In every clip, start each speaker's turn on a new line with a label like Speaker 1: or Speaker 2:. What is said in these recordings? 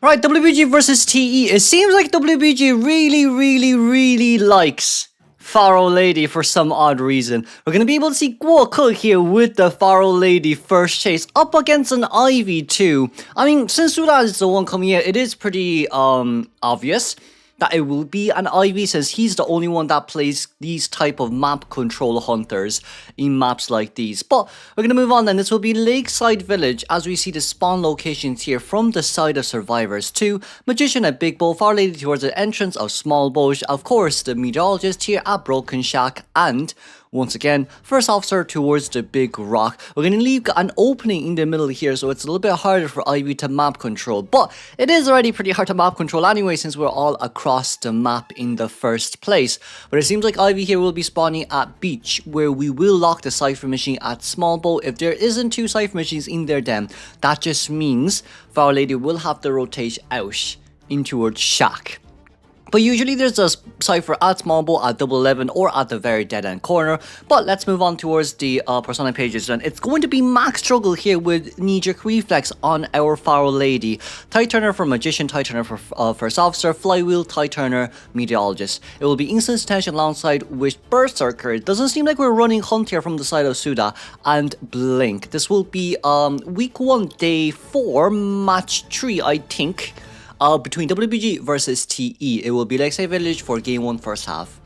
Speaker 1: Right, WBG versus TE. It seems like WBG really likes Faro Lady for some odd reason. We're gonna be able to see Guoker here with the Faro Lady first chase up against an Ivy too. I mean, since Suda is the one coming here, it is pretty obvious that it will be an Ivy since he's the only one that plays these type of map control hunters in maps like these. But we're gonna move on then. This will be Lakeside Village as we see the spawn locations here from the side of Survivors 2. Magician at Big Bow, Far Lady towards the entrance of Small Bow, of course the Meteorologist here at Broken Shack, and once again, first officer towards the big rock. We're going to leave an opening in the middle here, so it's a little bit harder for Ivy to map control. But it is already pretty hard to map control anyway, since we're all across the map in the first place. But it seems like Ivy here will be spawning at Beach, where we will lock the Cypher Machine at Small Bow. If there isn't two Cypher Machines in there, then that just means Fire Lady will have to rotate out in towards Shack. But usually there's a Cypher at Small Bow, at Double 11, or at the very dead end corner. But let's move on towards the persona pages. And it's going to be max struggle here with Knee-Jerk Reflex on our Faro Lady. Tide Turner for Magician, Tide Turner for First Officer, Flywheel, Tide Turner, Meteorologist. It will be Instant Tension alongside with Berserker. It doesn't seem like we're running Hunt here from the side of Suda. And Blink. This will be week 1, day 4, match 3, I think. Between WBG versus TE. It will be Lakeside Village for game 1 first half.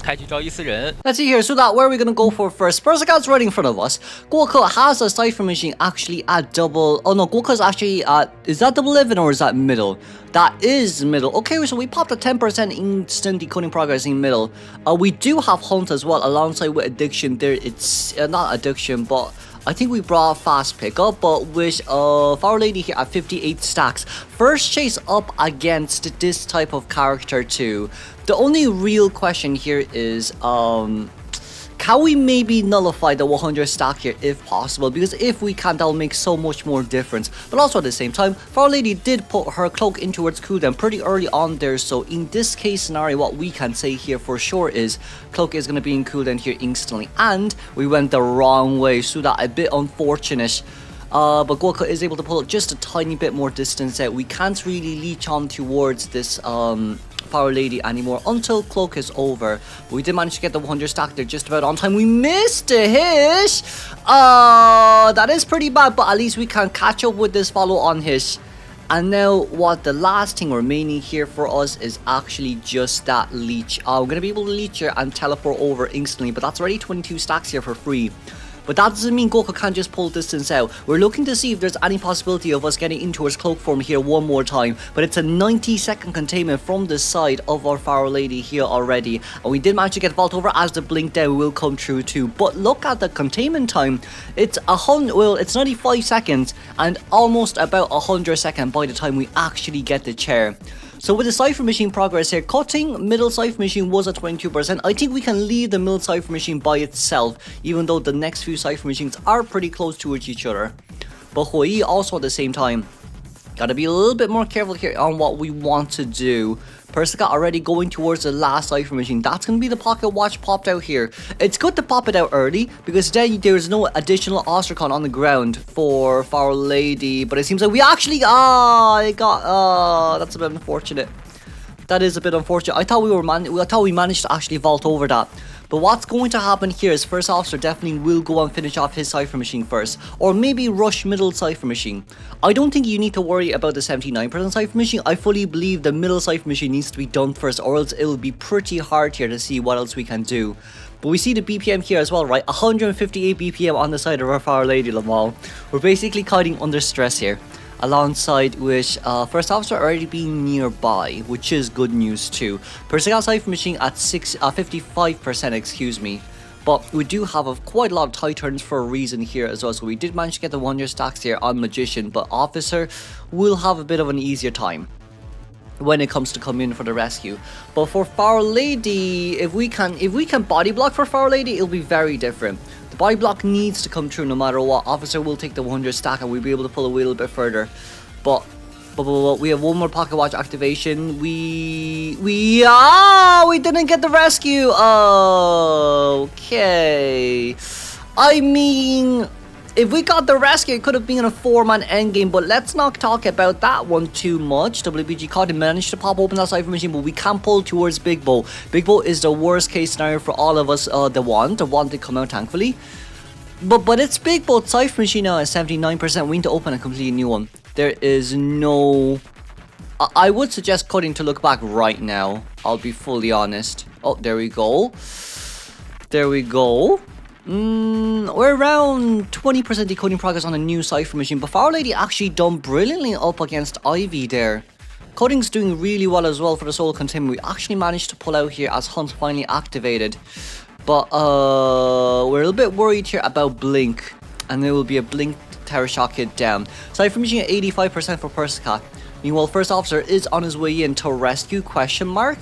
Speaker 2: 开局招一4人。
Speaker 1: Let's see here, so that where are we gonna go for first? Berserker's right in front of us. Guoker has a Cypher Machine actually at double. Oh no, Guoker's actually at. Is that double 11 or is that middle? That is middle. Okay, so we popped a 10% instant decoding progress in middle. We do have Hunt as well alongside with Addiction there. It's not Addiction, but I think we brought fast pickup, but with Fire Lady here at 58 stacks. First chase up against this type of character too. The only real question here is, can we maybe nullify the 100 stack here if possible? Because if we can, that'll make so much more difference. But also at the same time, Fire Lady did put her cloak in towards cooldown pretty early on there. So in this case scenario, what we can say here for sure is cloak is going to be in cooldown here instantly. And we went the wrong way, so that a bit unfortunate. But Guoker is able to pull just a tiny bit more distance out. We can't really leech on towards this Fire Lady anymore until cloak is over. But we did manage to get the 100 stack there just about on time. We missed a hit. That is pretty bad, but at least we can catch up with this follow on hit. And now what the last thing remaining here for us is actually just that leech. We're going to be able to leech here and teleport over instantly, but that's already 22 stacks here for free. But that doesn't mean Guoker can't just pull distance out. We're looking to see if there's any possibility of us getting into his cloak form here one more time. But it's a 90-second containment from the side of our Faro Lady here already. And we did manage to get vault over as the blink down will come true too. But look at the containment time. It's it's 95 seconds and almost about 100 seconds by the time we actually get the chair. So with the Cypher Machine progress here, cutting middle Cypher Machine was at 22%. I think we can leave the middle Cypher Machine by itself, even though the next few Cypher Machines are pretty close to each other. But Hui also at the same time, gotta be a little bit more careful here on what we want to do. Persica already going towards the last Cypher Machine. That's going to be the pocket watch popped out here. It's good to pop it out early because then there's no additional Ostracon on the ground for Faro Lady. But it seems like we actually... that's a bit unfortunate. That is a bit unfortunate. I thought we managed to actually vault over that. But what's going to happen here is First Officer definitely will go and finish off his Cypher Machine first. Or maybe rush middle Cypher Machine. I don't think you need to worry about the 79% Cypher Machine. I fully believe the middle Cypher Machine needs to be done first, or else it will be pretty hard here to see what else we can do. But we see the BPM here as well, right? 158 BPM on the side of our Fire Lady Lamal. We're basically kiting under stress here. Alongside with First Officer already being nearby, which is good news too. Persica Cypher Machine at 55%, excuse me. But we do have quite a lot of tight turns for a reason here as well. So we did manage to get the 100 stacks here on Magician, but Officer will have a bit of an easier time when it comes to come in for the rescue. But for Fire Lady, if we can body block for Fire Lady, it'll be very different. The body block needs to come true no matter what. Officer will take the 100 stack and we'll be able to pull a little bit further. But But we have one more pocket watch activation. We didn't get the rescue. Okay. I mean, if we got the rescue, it could have been a 4-man endgame, but let's not talk about that one too much. WBG caught and managed to pop open that cipher machine, but we can't pull towards Big Bo. Big Bo is the worst case scenario for all of us. The one did come out, thankfully. But it's Big Bo cipher machine now at 79%. We need to open a completely new one. There is no... I would suggest cutting to look back right now. I'll be fully honest. Oh, there we go. There we go. We're around 20% decoding progress on a new cipher machine, but Faro Lady actually done brilliantly up against Ivy there. Coding's doing really well as well for the soul containment. We actually managed to pull out here as Hunt finally activated. But we're a little bit worried here about Blink, and there will be a Blink Terror Shock hit down. Cipher machine at 85% for Persicat. Meanwhile, First Officer is on his way in to rescue, question mark?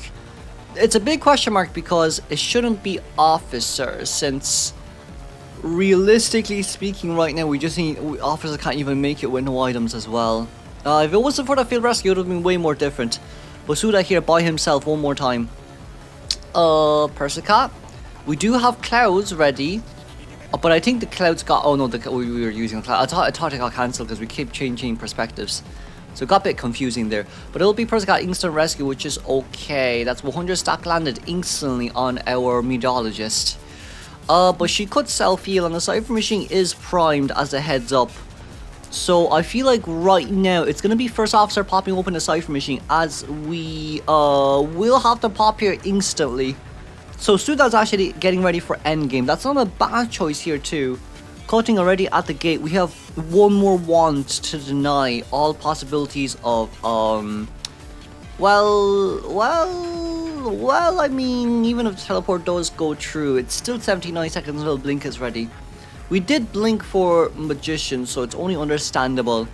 Speaker 1: It's a big question mark because it shouldn't be Officer, since realistically speaking right now we just need... Officer can't even make it with no items as well. If it wasn't for that field rescue, it would have been way more different. But Suda here by himself one more time. Persicat. We do have clouds ready. But I think the clouds got... Oh no, we were using clouds. I thought it got cancelled because we keep changing perspectives. So it got a bit confusing there. But it'll be Persicat instant rescue, which is okay. That's 100 stack landed instantly on our meteorologist. But she could self-heal, and the cipher machine is primed as a heads up. So I feel like right now it's gonna be First Officer popping open the cipher machine, as we will have to pop here instantly. So Suda's actually getting ready for endgame. That's not a bad choice here too. Cutting already at the gate. We have one more want to deny all possibilities of well, I mean, even if the teleport does go through, it's still 79 seconds until Blink is ready. We did Blink for Magician, so it's only understandable.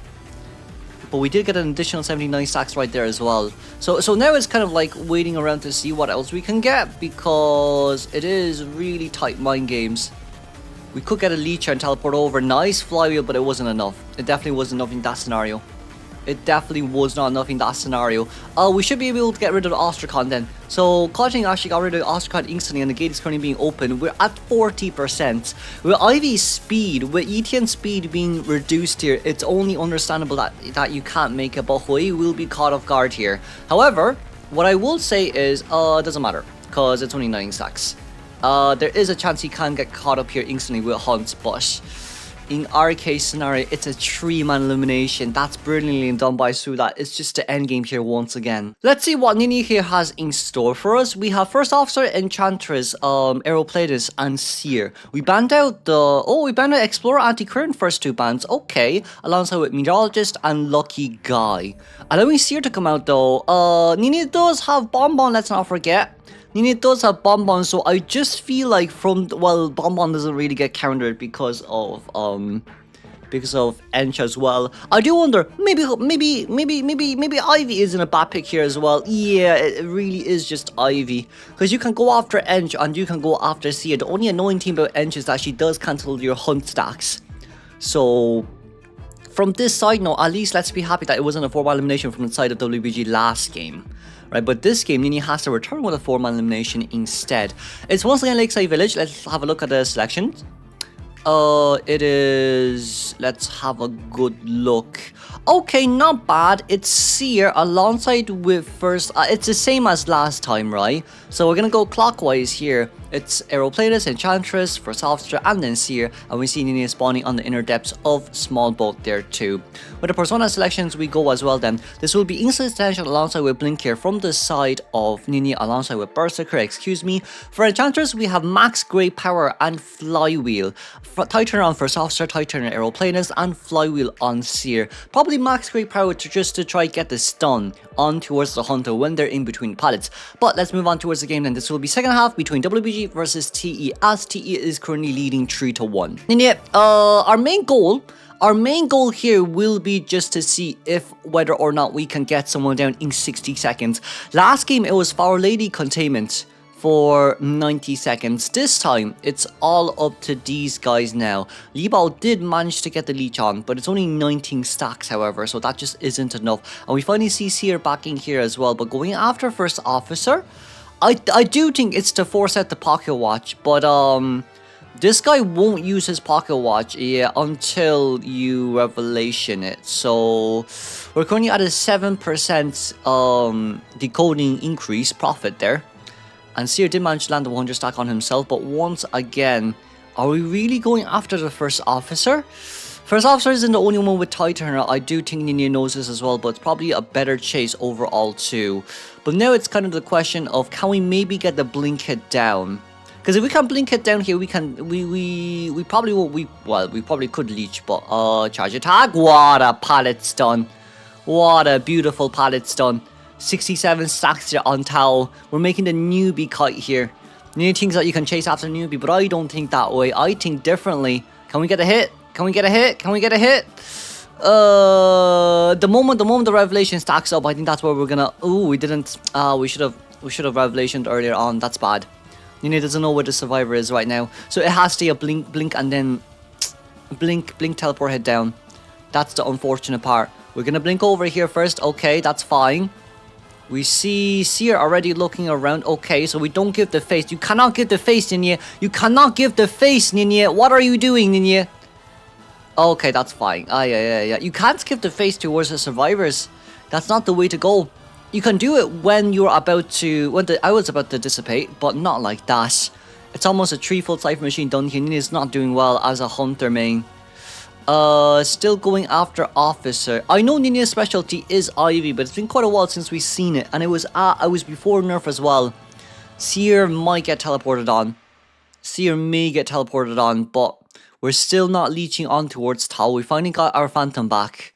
Speaker 1: But we did get an additional 79 stacks right there as well. So now it's kind of like waiting around to see what else we can get, because it is really tight mind games. We could get a Leecher and teleport over. Nice flywheel, but it wasn't enough. It definitely wasn't enough in that scenario. It definitely was not enough in that scenario. We should be able to get rid of the Ostracon then. So Cutting actually got rid of the Ostracon instantly, and the gate is currently being open. We're at 40%. With Ivy's speed, with Etienne's speed being reduced here, it's only understandable that you can't make it, but Hui will be caught off guard here. However, what I will say is, it doesn't matter, because it's only 9 stacks. There is a chance he can get caught up here instantly with Hunt, but in our case scenario, it's a 3-man elimination. That's brilliantly done by Suda. It's just the endgame here once again. Let's see what Nini here has in store for us. We have First Officer, Enchantress, Aeroplatus, and Seer. We banned out we banned out Explorer, Anti-Current first 2 bans. Okay, alongside with Meteorologist and Lucky Guy. Allowing Seer to come out though. Nini does have Bonbon, let's not forget. Nini does have Bonbon, so I just feel like Bonbon doesn't really get countered because of Ench as well. I do wonder, maybe Ivy isn't a bad pick here as well. Yeah, it really is just Ivy, because you can go after Ench and you can go after Sia. The only annoying thing about Ench is that she does cancel your Hunt stacks. So from this side note, at least let's be happy that it wasn't a 4-man elimination from the side of WBG last game. Right, but this game, Nini has to return with a 4-man elimination instead. It's once again Lakeside Village. Let's have a look at the selections. It is... Let's have a good look. Okay, not bad. It's Seer alongside with First... it's the same as last time, right? So we're gonna go clockwise here. It's Aeroplatus, Enchantress, First Officer, and then Seer. And we see Nini spawning on the inner depths of Small Boat there too. With the Persona selections, we go as well then. This will be instant extension alongside with Blink here from the side of Nini alongside with Berserker, excuse me. For Enchantress, we have Max Great Power and Flywheel. Titan on First Officer, Titan on Aeroplatus, and Flywheel on Seer. Probably Max Great Power just to try get the stun on towards the Hunter when they're in between pallets. But let's move on towards the game then. This will be second half between WBG versus TE, as TE is currently leading 3-1. And yeah, our main goal here will be just to see whether or not we can get someone down in 60 seconds. Last game it was Faro Lady containment for 90 seconds. This time, it's all up to these guys now. Li Bao did manage to get the leech on, but it's only 19 stacks, however, so that just isn't enough. And we finally see Seer backing here as well, but going after first officer, I do think it's to force out the pocket watch, but this guy won't use his pocket watch until you revelation it. So we're currently at a 7% decoding increase profit there. And Seer did manage to land the 100 stack on himself, but once again, are we really going after the first officer? First officer isn't the only one with tie turner. I do think Nina knows this as well, but it's probably a better chase overall too. But now it's kind of the question of, can we maybe get the blink hit down? Because if we can blink it down here, we probably won't. We probably could leech, but charge attack. What a pallet stun! What a beautiful pallet stun! 67 stacks there on Tao. We're making the newbie kite here. New things that you can chase after newbie, but I don't think that way. I think differently. Can we get a hit? Can we get a hit? Can we get a hit? The moment the revelation stacks up, I think that's where we're gonna. Ooh, we didn't. We should have revelationed earlier on. That's bad. Nina doesn't know where the survivor is right now, so it has to be a blink, and then blink, teleport head down. That's the unfortunate part. We're gonna blink over here first. Okay, that's fine. We see Seer already looking around. Okay, so we don't give the face. You cannot give the face, Nina. You cannot give the face, Nina. What are you doing, Nina? Okay, that's fine. Yeah. You can't skip the face towards the survivors. That's not the way to go. You can do it when you're about to, when the hour's about to dissipate, but not like that. It's almost a 3-fold Cypher Machine done here. Nina's not doing well as a hunter main. Still going after officer. I know Nina's specialty is Ivy, but it's been quite a while since we've seen it, and it was before nerf as well. Seer might get teleported on. Seer may get teleported on, but we're still not leeching on towards Tao. We finally got our Phantom back.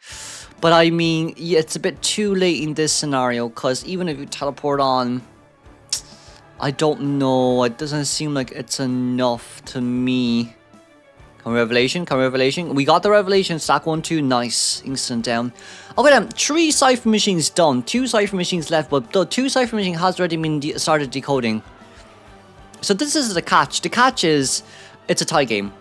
Speaker 1: But I mean, yeah, it's a bit too late in this scenario, because even if you teleport on, I don't know, it doesn't seem like it's enough to me. Come revelation, come revelation. We got the revelation, stack 1, 2, nice, instant down. Okay then, 3 Cypher Machines done, 2 Cypher Machines left, but the 2 Cypher Machine has already been started decoding. So this is the catch. The catch is, it's a tie game.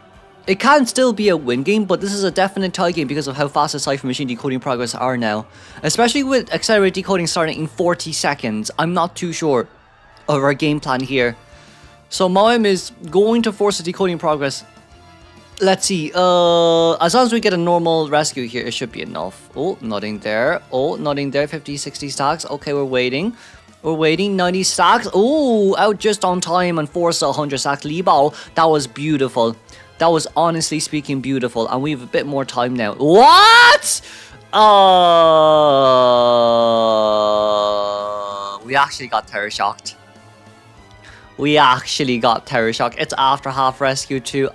Speaker 1: It can still be a win game, but this is a definite tie game because of how fast the Cypher Machine decoding progress are now. Especially with accelerated decoding starting in 40 seconds. I'm not too sure of our game plan here. So Moem is going to force the decoding progress. Let's see. As long as we get a normal rescue here, it should be enough. Oh, nothing there. Oh, nothing there. 50, 60 stacks. Okay, we're waiting. We're waiting. 90 stacks. Oh, out just on time and force 100 stacks. Li Bao, that was beautiful. That was honestly speaking beautiful, and we have a bit more time now. What? We actually got terror shocked. It's after half rescue too.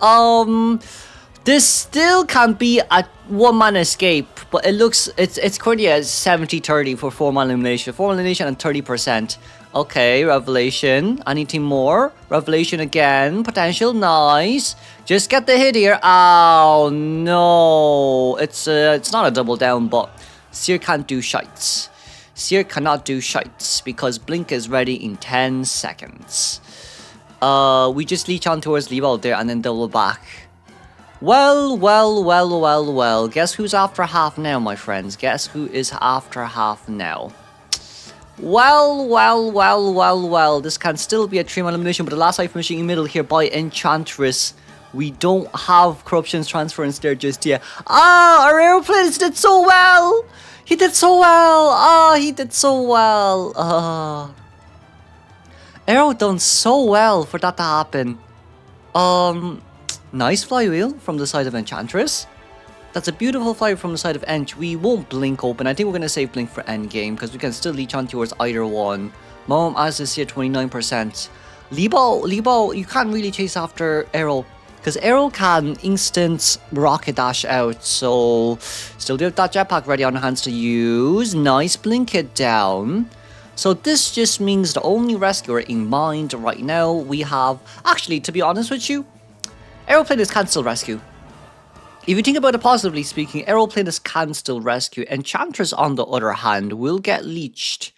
Speaker 1: This still can be a 1-man escape, but it looks it's currently at 70-30 for 4-man elimination. 4-man elimination and 30%. Okay, revelation. Anything more? Revelation again. Potential. Nice. Just get the hit here. Oh no. It's not a double down, but Seer can't do shites. Seer cannot do shites because Blink is ready in 10 seconds. We just leech on towards Li Bao there and then double back. Well. Guess who's after half now, my friends? Guess who is after half now? Well. This can still be a 3-man elimination, but the last Cypher Machine in middle here by Enchantress. We don't have Corruption's transference there just yet. Our aeroplane did so well! He did so well! Aero done so well for that to happen. Nice flywheel from the side of Enchantress. That's a beautiful flywheel from the side of Ench. We won't blink open. I think we're going to save blink for endgame because we can still leech on towards either one. Mom as is here 29%. Li Bao, you can't really chase after Aero because Aero can instant rocket dash out. So still do have that jetpack ready on hands to use. Nice blink it down. So this just means the only rescuer in mind right now we have, actually to be honest with you, Aeroplaners can still rescue. If you think about it positively speaking, Aeroplaners can still rescue. Enchantress on the other hand will get leeched.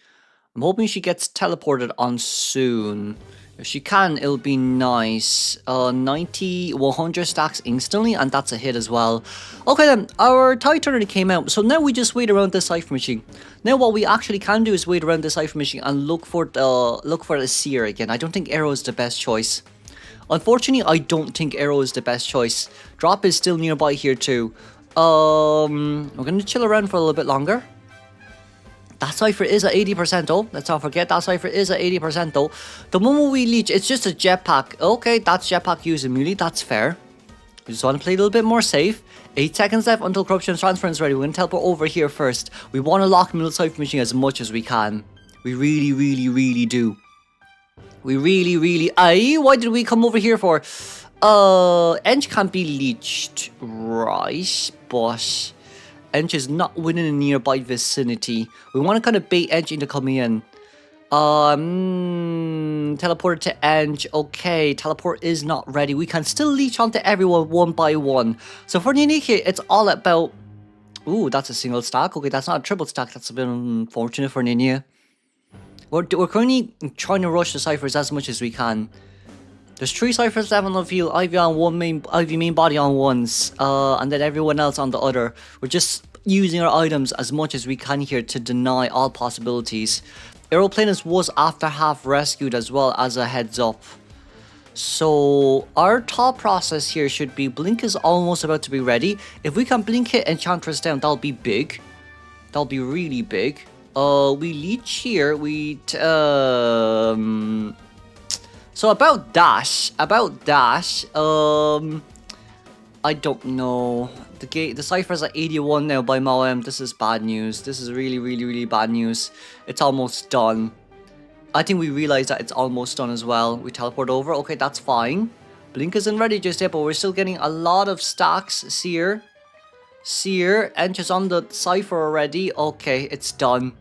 Speaker 1: I'm hoping she gets teleported on soon. If she can, it'll be nice. 90, 100 stacks instantly, and that's a hit as well. Okay then, our Titan already came out, so now we just wait around this Cipher Machine. Now what we actually can do is wait around this Cipher Machine and look for the Seer again. I don't think Arrow is the best choice. Unfortunately, I don't think Arrow is the best choice. Drop is still nearby here too. We're gonna chill around for a little bit longer. That Cypher is at 80% though. Let's not forget that Cypher is at 80% though. The moment we leech, it's just a jetpack. Okay, that's jetpack used immediately. That's fair. We just want to play a little bit more safe. 8 seconds left until Corruption Transference is ready. We're going to teleport over here first. We want to lock middle Cypher Machine as much as we can. We really do. We really... Aye, why did we come over here for? Ench can't be leeched. Right, but... Ench is not within a nearby vicinity. We want to kind of bait Ench into coming in. Teleported to Ench. Okay, teleport is not ready. We can still leech onto everyone one by one. So for Nini here, it's all about... Ooh, that's a single stack. Okay, that's not a triple stack. That's a bit unfortunate for Nini. We're currently trying to rush the ciphers as much as we can. There's 3 ciphers left on the field, IVL on one IV main body on ones, and then everyone else on the other. We're just using our items as much as we can here to deny all possibilities. Aeroplanus was after half rescued as well, as a heads up. So our thought process here should be Blink is almost about to be ready. If we can Blink hit Enchantress down, that'll be big. That'll be really big. We leech here, so about dash, I don't know. The Cypher's at 81 now by Moem. This is bad news. This is really bad news. It's almost done. I think we realize that it's almost done as well. We teleport over. Okay, that's fine. Blink isn't ready just yet, but we're still getting a lot of stacks. Seer, Ench is on the Cypher already. Okay, it's done.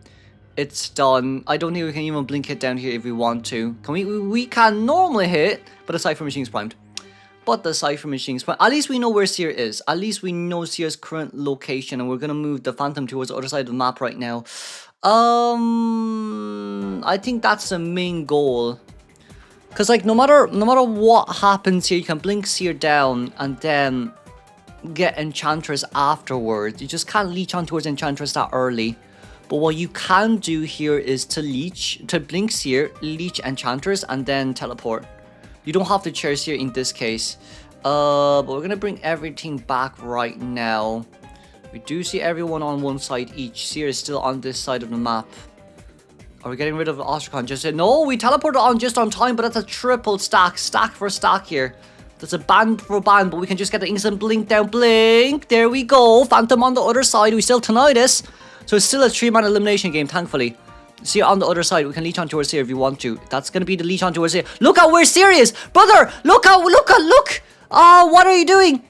Speaker 1: It's done. I don't think we can even Blink hit down here if we want to. Can we can normally hit, but the Cypher Machine's primed. At least we know where Seer is. At least we know Seer's current location, and we're gonna move the Phantom towards the other side of the map right now. I think that's the main goal. Cause like no matter what happens here, you can Blink Seer down and then get Enchantress afterwards. You just can't leech on towards Enchantress that early. But what you can do here is to Blink Seer, leech Enchantress, and then teleport. You don't have to chair Seer in this case. But we're gonna bring everything back right now. We do see everyone on one side each. Seer is still on this side of the map. Are we getting rid of Ostracon? Just said no, we teleported on just on time, but that's a triple stack for stack here. That's a band for band, but we can just get the instant Blink down. Blink, there we go. Phantom on the other side. We still Tinnitus. So it's still a 3-man elimination game, thankfully. See on the other side, we can leech on towards Seer if you want to. That's gonna be the leech on towards Seer. Look at where Seer is! Brother! Look! What are you doing?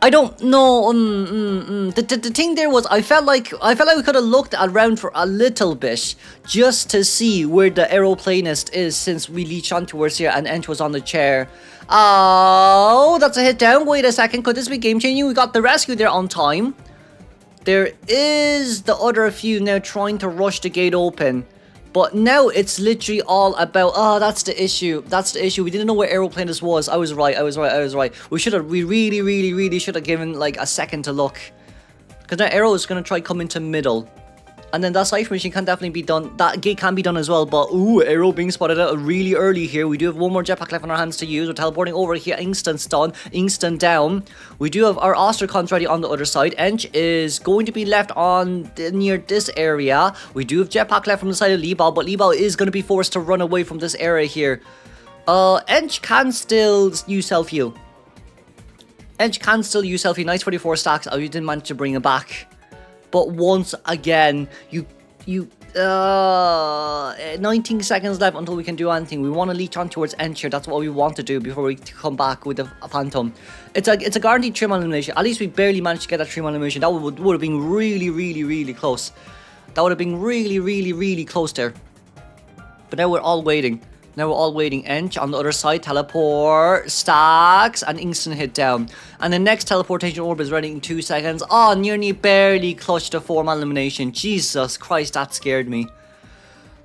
Speaker 1: I don't know. The thing there was, I felt like we could have looked around for a little bit just to see where the Aeroplanist is, since we leeched on towards Seer and Ench was on the chair. Oh, that's a hit down. Wait a second, could this be game changing? We got the rescue there on time. There is the other few now trying to rush the gate open. But now it's literally all about... Oh, that's the issue. We didn't know where Aeroplanus was. I was right. We really should have given like a second to look. Because now Aero is going to try come into middle. And then that Cypher Machine can definitely be done. That gate can be done as well. But, ooh, Aero being spotted out really early here. We do have one more jetpack left in our hands to use. We're teleporting over here. Instant stun. Instant down. We do have our Ostracons ready on the other side. Ench is going to be left on near this area. We do have jetpack left from the side of Libao. But Libao is going to be forced to run away from this area here. Ench can still use self-heal. Nice 44 stacks. Oh, you didn't manage to bring it back. But once again, 19 seconds left until we can do anything. We want to leech on towards Ench here. That's what we want to do before we come back with a Phantom. It's a guaranteed 3-man elimination. At least we barely managed to get that 3-man elimination. That would have been really close. That would have been really close there. But now we're all waiting. Ench on the other side, teleport, stacks, and instant hit down. And the next teleportation orb is ready in 2 seconds. Oh, nearly barely clutched a 4-man elimination. Jesus Christ, that scared me.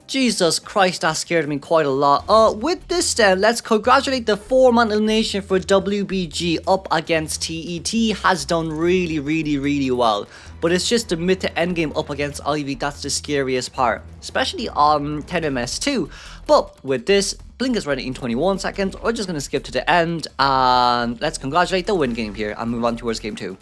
Speaker 1: Jesus Christ, that scared me quite a lot. With this then, let's congratulate the 4-man elimination for WBG up against TET. Has done really well. But it's just the mid to end game up against Ivy that's the scariest part, especially on 10MS2. But with this, Blink is ready in 21 seconds. We're just going to skip to the end and let's congratulate the win game here and move on towards game 2.